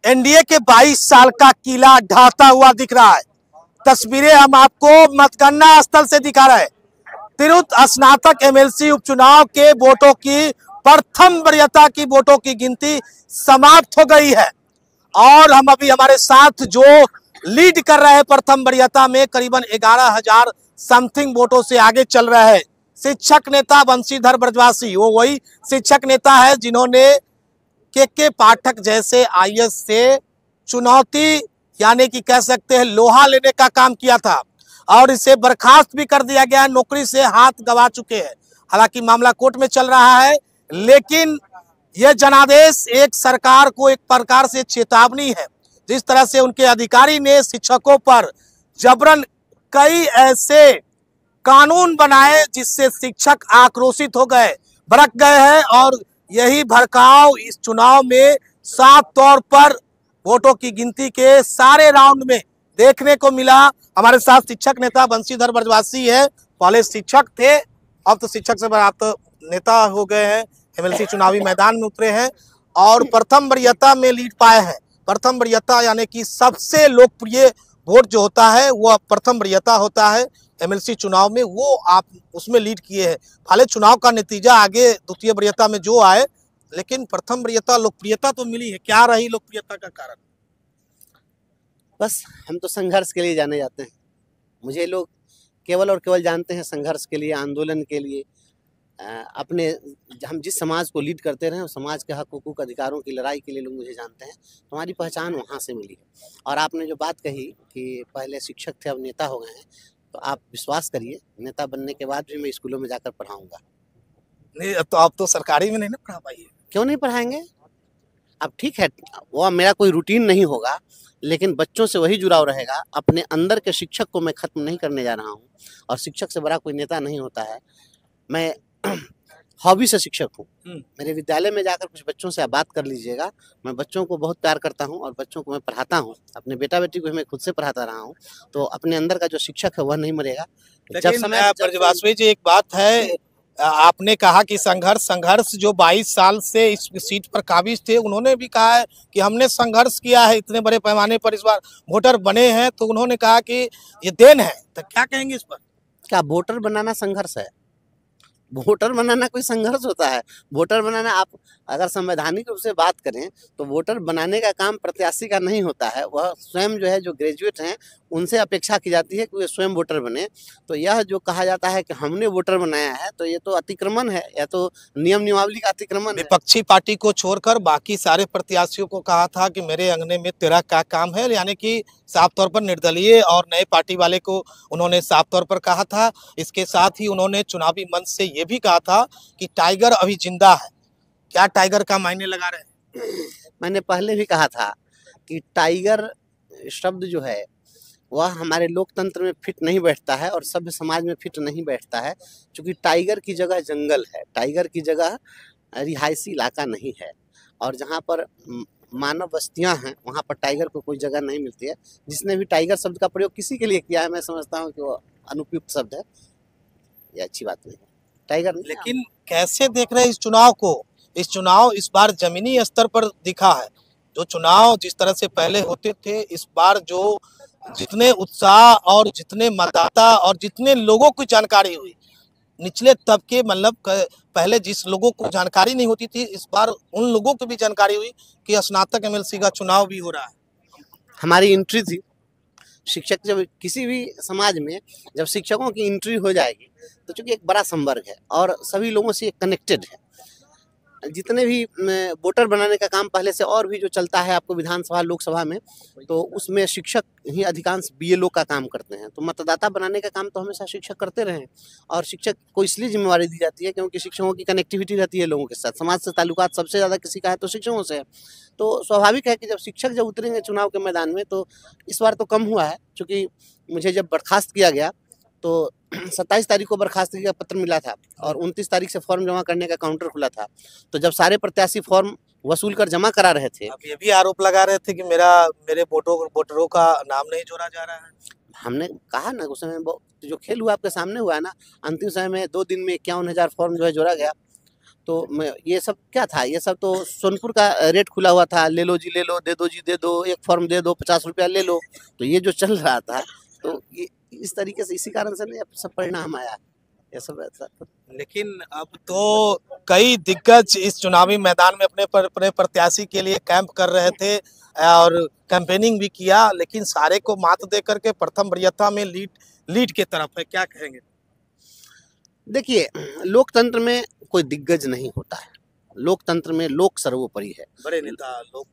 NDA के 22 साल का किला ढहता हुआ दिख रहा है। तस्वीरें हम आपको मतगणना स्थल से दिखा रहे हैं। तिरहुत स्नातक एमएलसी उपचुनाव के वोटों की प्रथम वरीयता की वोटों की गिनती समाप्त हो गई है और हम अभी हमारे साथ जो लीड कर रहे हैं प्रथम वरीयता में करीबन 11,000 समथिंग वोटों से आगे चल रहा है शिक्षक नेता बंशीधर ब्रजवासी। वो वही शिक्षक नेता है जिन्होंने के पाठक जैसे आईएएस से चुनौती यानी कि कह सकते हैं लोहा लेने का काम किया था और इसे बर्खास्त भी कर दिया गया, नौकरी से हाथ गवा चुके हैं। हालांकि मामला कोर्ट में चल रहा है, लेकिन यह जनादेश एक सरकार को एक प्रकार से चेतावनी है। जिस तरह से उनके अधिकारी ने शिक्षकों पर जबरन कई ऐसे कानून बनाए जिससे शिक्षक आक्रोशित हो गए, भड़क गए हैं और यही भड़काव इस चुनाव में साफ तौर पर वोटों की गिनती के सारे राउंड में देखने को मिला। हमारे साथ शिक्षक नेता बंशीधर ब्रजवासी है। पहले शिक्षक थे, अब तो शिक्षक से आप तो नेता हो गए हैं, एमएलसी चुनावी मैदान में उतरे हैं और प्रथम वरीयता में लीड पाए हैं। प्रथम वरीयता यानी कि सबसे लोकप्रिय वोट जो होता है वो प्रथम वरीयता होता है एमएलसी चुनाव में, वो आप उसमें लीड किए हैं। भले चुनाव का नतीजा आगे द्वितीय वरीयता में जो आए, लेकिन प्रथम वरीयता लोकप्रियता तो मिली है। क्या रही लोकप्रियता का कारण? बस हम तो संघर्ष के लिए जाने जाते हैं। मुझे लोग केवल और केवल जानते हैं संघर्ष के लिए, आंदोलन के लिए। अपने हम जिस समाज को लीड करते रहे उस समाज के हक हुकूक अधिकारों की लड़ाई के लिए लोग मुझे जानते हैं। तो हमारी पहचान वहाँ से मिली है। और आपने जो बात कही कि पहले शिक्षक थे अब नेता हो गए हैं, तो आप विश्वास करिए नेता बनने के बाद भी मैं स्कूलों में जाकर पढ़ाऊँगा। नहीं, तो आप तो सरकारी में नहीं ना पढ़ा पाइए। क्यों नहीं पढ़ाएंगे? अब ठीक है, वो मेरा कोई रूटीन नहीं होगा, लेकिन बच्चों से वही जुड़ाव रहेगा। अपने अंदर के शिक्षक को मैं ख़त्म नहीं करने जा रहा हूँ और शिक्षक से बड़ा कोई नेता नहीं होता है। मैं हॉबी से शिक्षक हूँ। मेरे विद्यालय में जाकर कुछ बच्चों से आप बात कर लीजिएगा। मैं बच्चों को बहुत प्यार करता हूँ और बच्चों को मैं पढ़ाता हूँ। अपने बेटा बेटी को मैं खुद से पढ़ाता रहा हूँ। तो अपने अंदर का जो शिक्षक है वह नहीं मरेगा। जब समय ब्रजवासी जी, एक बात है, आपने कहा कि संघर्ष जो 22 साल से इस सीट पर काबिज थे, उन्होंने भी कहा है कि हमने संघर्ष किया है, इतने बड़े पैमाने पर इस बार वोटर बने हैं, तो उन्होंने कहा कि ये देन है। तो क्या कहेंगे इस पर? क्या वोटर बनाना संघर्ष है? वोटर बनाना कोई संघर्ष होता है? वोटर बनाना, आप अगर संवैधानिक रूप से बात करें तो वोटर बनाने का काम प्रत्याशी का नहीं होता है। वह स्वयं जो है, जो ग्रेजुएट हैं उनसे अपेक्षा की जाती है कि वे स्वयं वोटर बने। तो यह जो कहा जाता है कि हमने वोटर बनाया है, तो ये तो अतिक्रमण है, या तो नियम नियमावली का अतिक्रमण है। विपक्षी पार्टी को छोड़कर बाकी सारे प्रत्याशियों को कहा था कि मेरे अंगने में तेरा क्या काम है, यानी कि साफ तौर पर निर्दलीय और नए पार्टी वाले को उन्होंने साफ तौर पर कहा था। इसके साथ ही उन्होंने चुनावी मंच से ये भी कहा था कि टाइगर अभी जिंदा है। क्या टाइगर का मायने लगा रहे हैं? मैंने पहले भी कहा था कि टाइगर शब्द जो है वह हमारे लोकतंत्र में फिट नहीं बैठता है और सभ्य समाज में फिट नहीं बैठता है, क्योंकि टाइगर की जगह जंगल है, टाइगर की जगह रिहायशी इलाका नहीं है। और जहाँ पर मानव बस्तियाँ हैं वहाँ पर टाइगर को कोई जगह नहीं मिलती है। जिसने भी टाइगर शब्द का प्रयोग किसी के लिए किया है, मैं समझता हूँ कि वो अनुपयुक्त शब्द है, ये अच्छी बात नहीं है। टाइगर नहीं। लेकिन कैसे देख रहे हैं इस चुनाव को? इस बार जमीनी स्तर पर दिखा है। जो चुनाव जिस तरह से पहले होते थे, इस बार जो जितने उत्साह और जितने मतदाता और जितने लोगों की जानकारी हुई, निचले तबके, मतलब पहले जिस लोगों को जानकारी नहीं होती थी, इस बार उन लोगों को भी जानकारी हुई कि स्नातक एमएलसी का चुनाव भी हो रहा है। हमारी एंट्री थी शिक्षक, जब किसी भी समाज में जब शिक्षकों की एंट्री हो जाएगी तो चूंकि एक बड़ा संवर्ग है और सभी लोगों से कनेक्टेड है। जितने भी वोटर बनाने का काम पहले से और भी जो चलता है आपको विधानसभा लोकसभा में, तो उसमें शिक्षक ही अधिकांश बीएलओ का काम करते हैं। तो मतदाता बनाने का काम तो हमेशा शिक्षक करते रहे और शिक्षक को इसलिए जिम्मेवारी दी जाती है क्योंकि शिक्षकों की कनेक्टिविटी रहती है लोगों के साथ। समाज से ताल्लुकात सबसे ज़्यादा किसी का है तो शिक्षकों से है। तो स्वाभाविक है कि जब शिक्षक जब उतरेंगे चुनाव के मैदान में, तो इस बार तो कम हुआ है, क्योंकि मुझे जब बर्खास्त किया गया तो 27 तारीख को बर्खास्तगी का पत्र मिला था और 29 तारीख से फॉर्म जमा करने का काउंटर खुला था। तो जब सारे प्रत्याशी फॉर्म वसूल कर जमा करा रहे थे, अब ये भी आरोप लगा रहे थे कि मेरे वोटरों का नाम नहीं जोड़ा जा रहा है। हमने कहा ना उस समय जो खेल हुआ आपके सामने हुआ है ना, अंतिम समय में 2 दिन में 51,000 फॉर्म जो है जोड़ा गया। तो ये सब क्या था, ये सब तो सोनपुर का रेट खुला हुआ था, ले लो जी ले लो, दे दो जी दे दो, एक फॉर्म दे दो 50 रुपया ले लो। तो ये जो चल रहा था, तो ये इस तरीके से, इसी कारण से नहीं सब परिणाम आया, ये सब ऐसा। लेकिन अब तो कई दिग्गज इस चुनावी मैदान में अपने प्रत्याशी के लिए कैंप कर रहे थे और कैंपेनिंग भी किया, लेकिन सारे को मात दे करके प्रथम वरीयता में लीड के तरफ है, क्या कहेंगे? देखिए, लोकतंत्र में कोई दिग्गज नहीं होता है, लोकतंत्र में लोक सर्वोपरि है। बड़े नेता लोग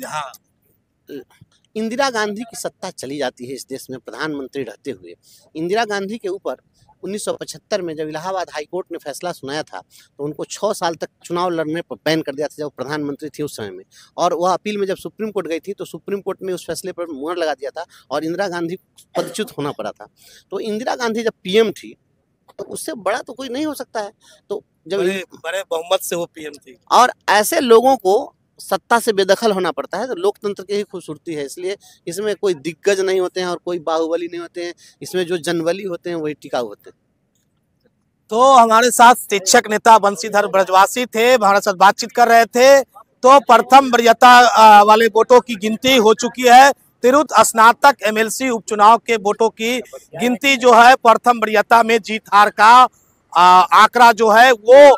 यहाँ इंदिरा गांधी की सत्ता चली जाती है इस देश में प्रधानमंत्री रहते हुए। इंदिरा गांधी के ऊपर 1975 में जब इलाहाबाद हाई कोर्ट ने फैसला सुनाया था, तो उनको 6 साल तक चुनाव लड़ने पर बैन कर दिया था, जब प्रधानमंत्री थी उस समय में। और वह अपील में जब सुप्रीम कोर्ट गई थी, तो सुप्रीम कोर्ट ने उस फैसले पर मुहर लगा दिया था और इंदिरा गांधी पदच्युत होना पड़ा था। तो इंदिरा गांधी जब पीएम थी, तो उससे बड़ा तो कोई नहीं हो सकता है। तो जब बड़े बहुमत से वो पीएम थी, और ऐसे लोगों को सत्ता से बेदखल होना पड़ता है, तो लोकतंत्र की ही खूबसूरती है। इसलिए इसमें कोई दिग्गज नहीं होते हैं और कोई बाहुबली नहीं होते हैं, इसमें जो जनबली होते हैं वही टिकाऊ होते हैं। तो हमारे साथ शिक्षक नेता बंशीधर ब्रजवासी थे, हमारे साथ बातचीत कर रहे थे। तो प्रथम वरीयता वाले वोटों की गिनती हो चुकी है। तिरहुत स्नातक एमएलसी उपचुनाव के वोटों की गिनती जो है, प्रथम वरीयता में जीत हार का आंकड़ा जो है वो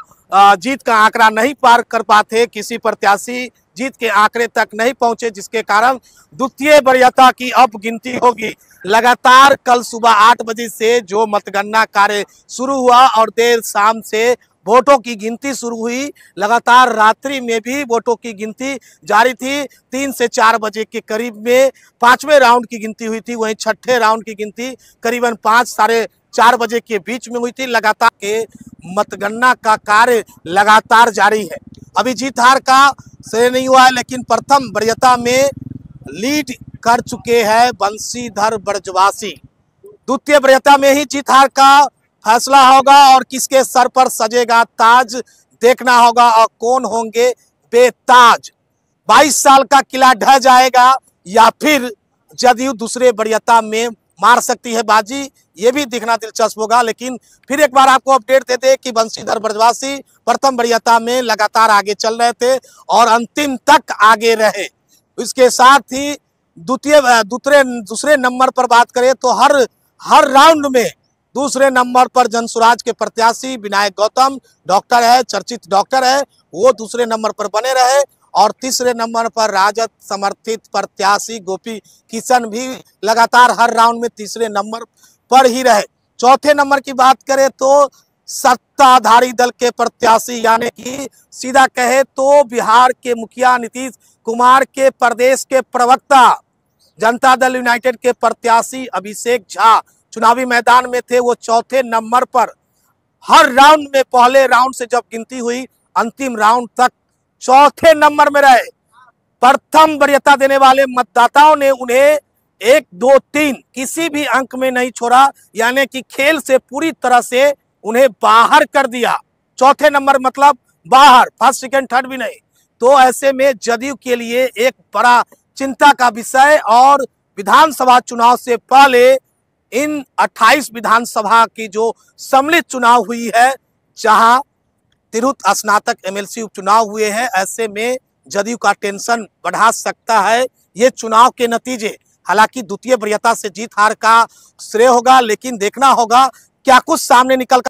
जीत का आंकड़ा नहीं पार कर पाते, किसी प्रत्याशी जीत के आंकड़े तक नहीं पहुंचे, जिसके कारण द्वितीय वरीयता की अब गिनती होगी। लगातार कल सुबह 8 बजे से जो मतगणना कार्य शुरू हुआ और देर शाम से वोटों की गिनती शुरू हुई, लगातार रात्रि में भी वोटों की गिनती जारी थी। 3 से 4 बजे के करीब में 5वें राउंड की गिनती हुई थी, वहीं 6ठे राउंड की गिनती करीबन 5 साढ़े 4 बजे के बीच में हुई थी। लगातार के मतगणना का कार्य लगातार जारी है। अभी जीत हार का श्रेय नहीं हुआ है, लेकिन प्रथम वरीयता में लीड कर चुके हैं बंशीधर ब्रजवासी। द्वितीय वरीयता में ही जीत हार का फैसला होगा और किसके सर पर सजेगा ताज, देखना होगा और कौन होंगे बेताज। 22 साल का किला ढह जाएगा या फिर जदयू दूसरे वरीयता में मार सकती है बाजी, ये भी देखना दिलचस्प होगा। लेकिन फिर एक बार आपको अपडेट देते कि बंशीधर ब्रजवासी प्रथम वरीयता में लगातार आगे चल रहे थे और अंतिम तक आगे रहे। इसके साथ ही दूसरे नंबर पर बात करें तो हर राउंड में दूसरे नंबर पर जनसुराज के प्रत्याशी विनायक गौतम डॉक्टर है, चर्चित डॉक्टर है, वो दूसरे नंबर पर बने रहे। और तीसरे नंबर पर राजद समर्थित प्रत्याशी गोपी किशन भी लगातार हर राउंड में तीसरे नंबर पर ही रहे। चौथे नंबर की बात करें तो सत्ताधारी दल के प्रत्याशी, यानी कि सीधा कहे तो बिहार के मुखिया नीतीश कुमार के प्रदेश के प्रवक्ता, जनता दल यूनाइटेड के प्रत्याशी अभिषेक झा चुनावी मैदान में थे। वो चौथे नंबर पर हर राउंड में, पहले राउंड से जब गिनती हुई अंतिम राउंड तक चौथे नंबर में रहे। प्रथम वरीयता देने वाले मतदाताओं ने उन्हें 1, 2, 3 किसी भी अंक में नहीं छोड़ा, यानी कि खेल से पूरी तरह से उन्हें बाहर कर दिया। चौथे नंबर मतलब बाहर, फर्स्ट सेकंड थर्ड भी नहीं। तो ऐसे में जदयू के लिए एक बड़ा चिंता का विषय, और विधानसभा चुनाव से पहले इन 28 विधानसभा की जो सम्मिलित चुनाव हुई है, जहां तिरहुत स्नातक एमएलसी उपचुनाव हुए हैं, ऐसे में जदयू का टेंशन बढ़ा सकता है ये चुनाव के नतीजे। हालांकि द्वितीय वरीयता से जीत हार का श्रेय होगा, लेकिन देखना होगा क्या कुछ सामने निकल